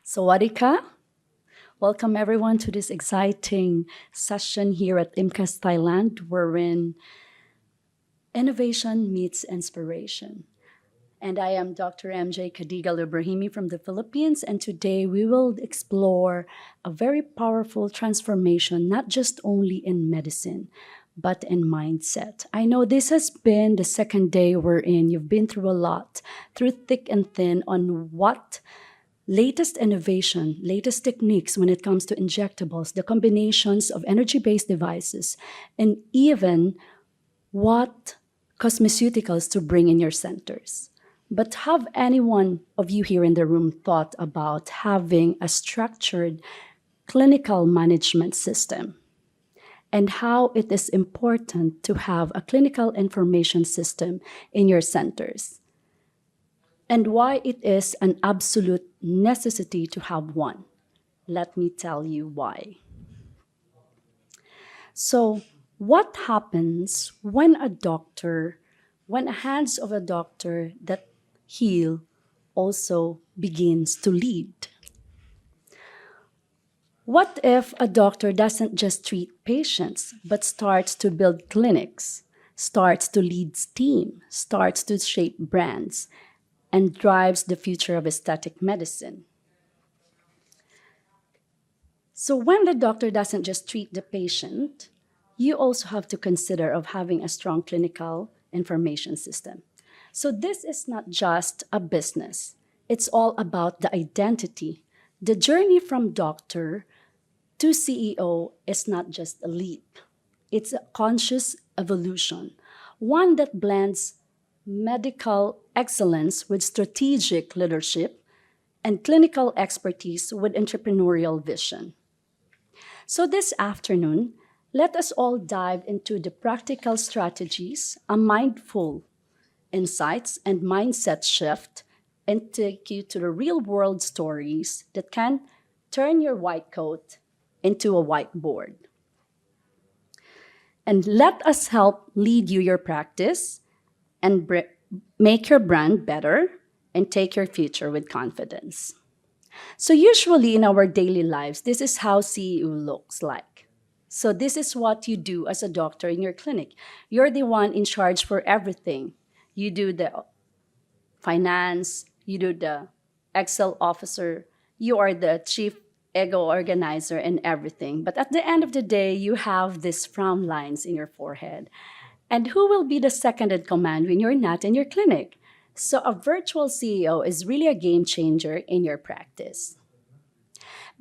Sawadika. Welcome everyone to this exciting session here at IMCAS Thailand, wherein innovation meets inspiration. And I am Dr. MJ Cadigal Ebrahimi from the Philippines, and today we will explore a very powerful transformation, not just only in medicine, but in mindset. I know this has been the second day we're in. You've been through a lot, through thick and thin, on what latest innovation, latest techniques when it comes to injectables, the combinations of energy-based devices, and even what cosmeceuticals to bring in your centers. But have any one of you here in the room thought about having a structured clinical management system and how it is important to have a clinical information system in your centers, and why it is an absolute necessity to have one? Let me tell you why. So, what happens when the hands of a doctor that heal also begins to lead? What if a doctor doesn't just treat patients, but starts to build clinics, starts to lead team, starts to shape brands, and drives the future of aesthetic medicine? So when the doctor doesn't just treat the patient, you also have to consider of having a strong clinical information system. So this is not just a business. It's all about the identity. The journey from doctor to CEO is not just a leap. It's a conscious evolution, one that blends medical excellence with strategic leadership and clinical expertise with entrepreneurial vision. So this afternoon, let us all dive into the practical strategies, a mindful insights and mindset shift, and take you to the real world stories that can turn your white coat into a whiteboard. And let us help lead your practice and make your brand better and take your future with confidence. So usually in our daily lives, this is how CEO looks like. So this is what you do as a doctor in your clinic. You're the one in charge for everything. You do the finance, you do the Excel officer, you are the chief ego organizer and everything. But at the end of the day, you have these frown lines in your forehead. And who will be the second in command when you're not in your clinic? So a virtual CEO is really a game changer in your practice.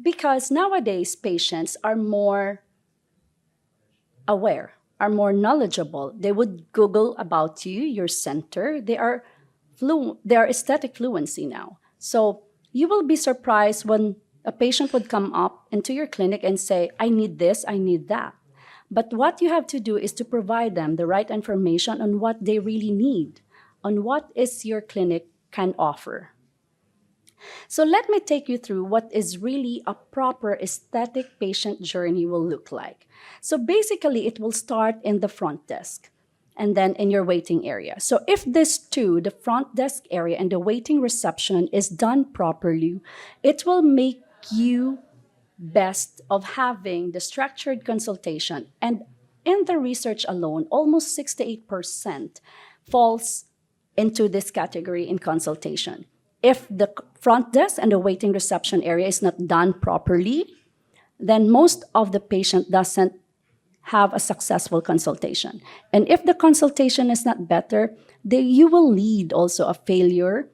Because nowadays, patients are more aware, are more knowledgeable. They would Google about you, your center. They are aesthetic fluency now. So you will be surprised when a patient would come up into your clinic and say, I need this, I need that. But what you have to do is to provide them the right information on what they really need, on what is your clinic can offer. So let me take you through what is really a proper aesthetic patient journey will look like. So basically, it will start in the front desk and then in your waiting area. So if this two, the front desk area and the waiting reception, is done properly, it will make you best of having the structured consultation. And in the research alone, almost 68% falls into this category in consultation. If the front desk and the waiting reception area is not done properly, then most of the patient doesn't have a successful consultation. And if the consultation is not better, then you will lead also a failure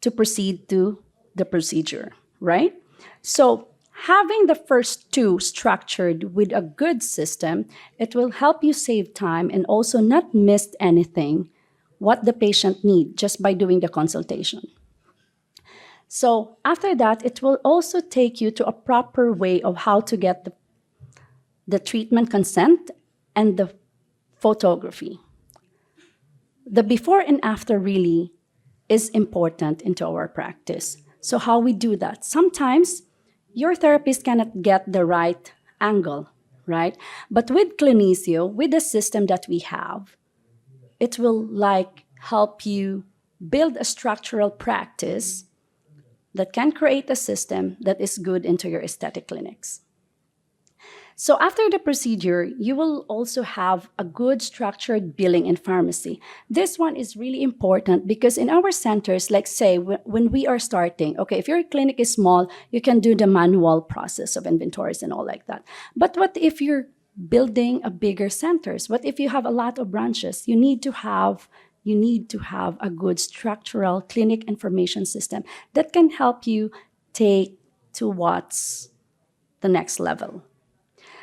to proceed to the procedure, right? So having the first two structured with a good system, it will help you save time and also not miss anything what the patient needs just by doing the consultation. So after that, it will also take you to a proper way of how to get the treatment consent and the photography. The before and after really is important into our practice. So how we do that? Sometimes your therapist cannot get the right angle, right? But with Cliniceo, with the system that we have, it will help you build a structural practice that can create a system that is good into your aesthetic clinics. So after the procedure, you will also have a good structured billing in pharmacy. This one is really important because in our centers, like say when we are starting, okay, if your clinic is small, you can do the manual process of inventories and all like that. But what if you're building a bigger centers? What if you have a lot of branches? You need to have a good structural clinic information system that can help you take to what's the next level.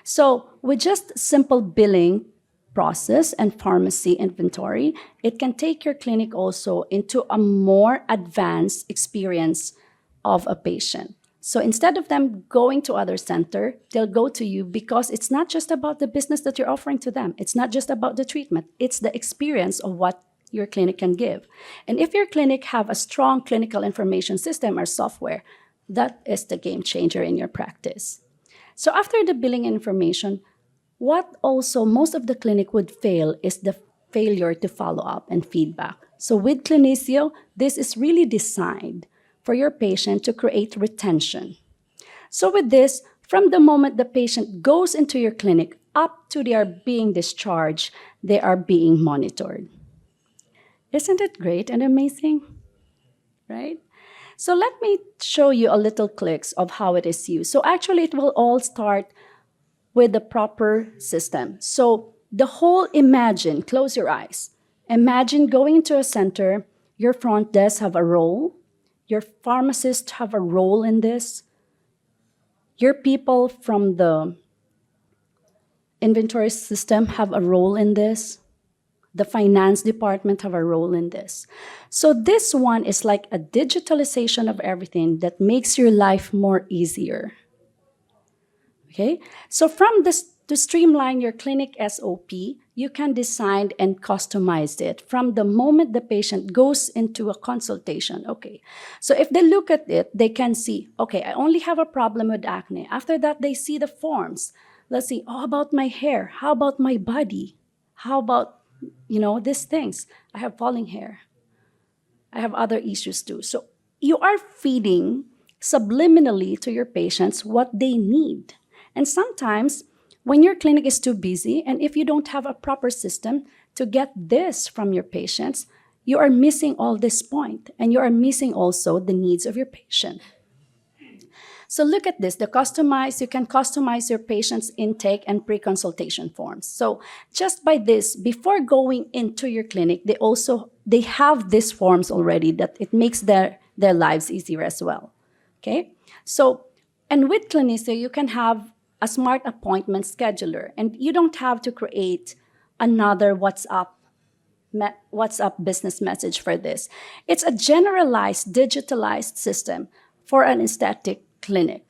So with just simple billing process and pharmacy inventory, it can take your clinic also into a more advanced experience of a patient. So instead of them going to other center, they'll go to you because it's not just about the business that you're offering to them. It's not just about the treatment. It's the experience of what your clinic can give. And if your clinic have a strong clinical information system or software, that is the game changer in your practice. So after the billing information, what also most of the clinic would fail is the failure to follow up and feedback. So with Cliniceo, this is really designed for your patient to create retention. So with this, from the moment the patient goes into your clinic up to they are being discharged, they are being monitored. Isn't it great and amazing? Right? So let me show you a little clicks of how it is used. So actually, it will all start with the proper system. So the whole imagine, close your eyes. Imagine going into a center, your front desk have a role, your pharmacist have a role in this, your people from the inventory system have a role in this, the finance department have a role in this. So this one is like a digitalisation of everything that makes your life more easier. Okay? So from this, to streamline your clinic SOP, you can design and customize it from the moment the patient goes into a consultation. Okay. So if they look at it, they can see, okay, I only have a problem with acne. After that, they see the forms. Let's see, how about my hair? How about my body? How about these things. I have falling hair. I have other issues too. So you are feeding subliminally to your patients what they need. And sometimes when your clinic is too busy and if you don't have a proper system to get this from your patients, you are missing all this point and you are missing also the needs of your patient. So look at this, you can customize your patient's intake and pre-consultation forms. So just by this, before going into your clinic, they have these forms already that it makes their lives easier as well, okay? So, and with Cliniceo, you can have a smart appointment scheduler and you don't have to create another WhatsApp business message for this. It's a generalized, digitalized system for an aesthetic clinic.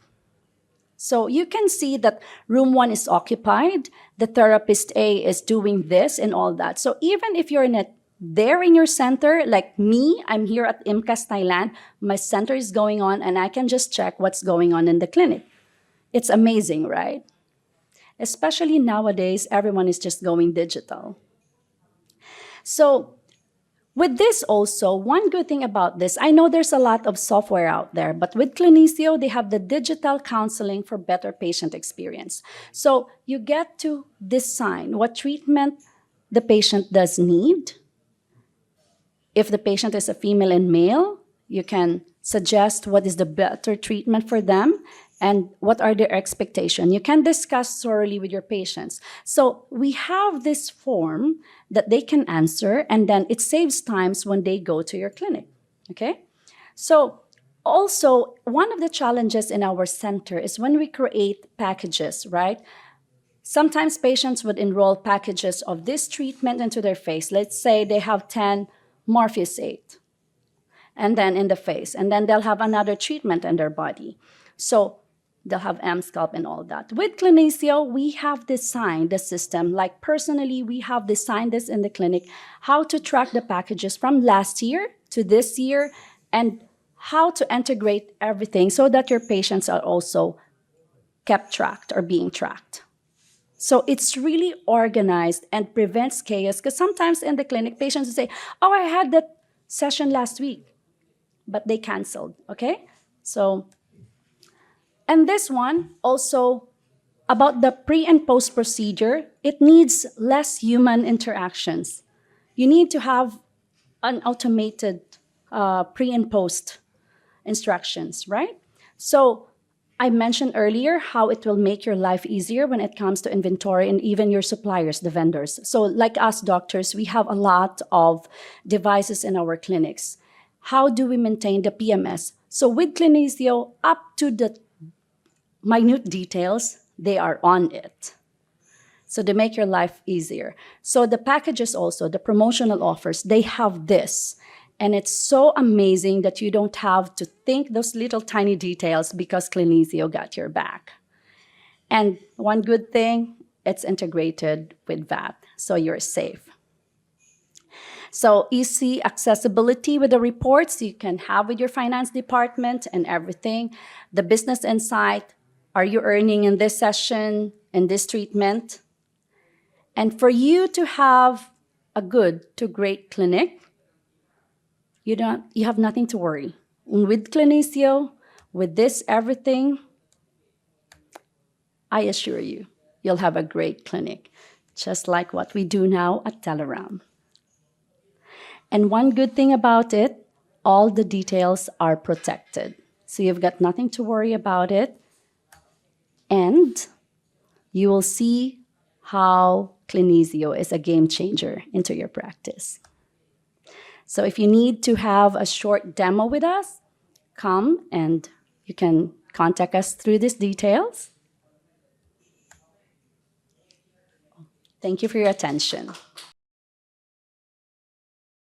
So you can see that room 1 is occupied, the therapist A is doing this and all that. So even if you're there in your center, like me, I'm here at IMCAS Thailand, my center is going on and I can just check what's going on in the clinic. It's amazing, right? Especially nowadays, everyone is just going digital. So with this also, one good thing about this, I know there's a lot of software out there, but with Cliniceo, they have the digital counseling for better patient experience. So you get to design what treatment the patient does need. If the patient is a female and male, you can suggest what is the better treatment for them and what are their expectations. You can discuss thoroughly with your patients. So we have this form that they can answer, and then it saves times when they go to your clinic, okay? So also, one of the challenges in our center is when we create packages, right? Sometimes patients would enroll packages of this treatment into their face. Let's say they have 10 morphosate, and then in the face, and then they'll have another treatment in their body. So they'll have M-scalp and all that. With Cliniceo, we have designed the system, like personally, we have designed this in the clinic, how to track the packages from last year to this year, and how to integrate everything so that your patients are also kept tracked or being tracked. So it's really organized and prevents chaos, because sometimes in the clinic, patients say, oh, I had that session last week, but they canceled, okay? So, and this one also about the pre and post procedure, it needs less human interactions. You need to have an automated pre and post instructions, right? So I mentioned earlier how it will make your life easier when it comes to inventory and even your suppliers, the vendors. So like us doctors, we have a lot of devices in our clinics. How do we maintain the PMS? So with Cliniceo, up to the minute details, they are on it. So they make your life easier. So the packages also, the promotional offers, they have this. And it's so amazing that you don't have to think those little tiny details because Cliniceo got your back. And one good thing, it's integrated with VAT, so you're safe. So easy accessibility with the reports you can have with your finance department and everything. The business insight, are you earning in this session, in this treatment? And for you to have a good to great clinic, you have nothing to worry. With Cliniceo, with this everything, I assure you, you'll have a great clinic, just like what we do now at Teleram. And one good thing about it, all the details are protected. So you've got nothing to worry about it. And you will see how Cliniceo is a game changer into your practice. So if you need to have a short demo with us, come and you can contact us through these details. Thank you for your attention.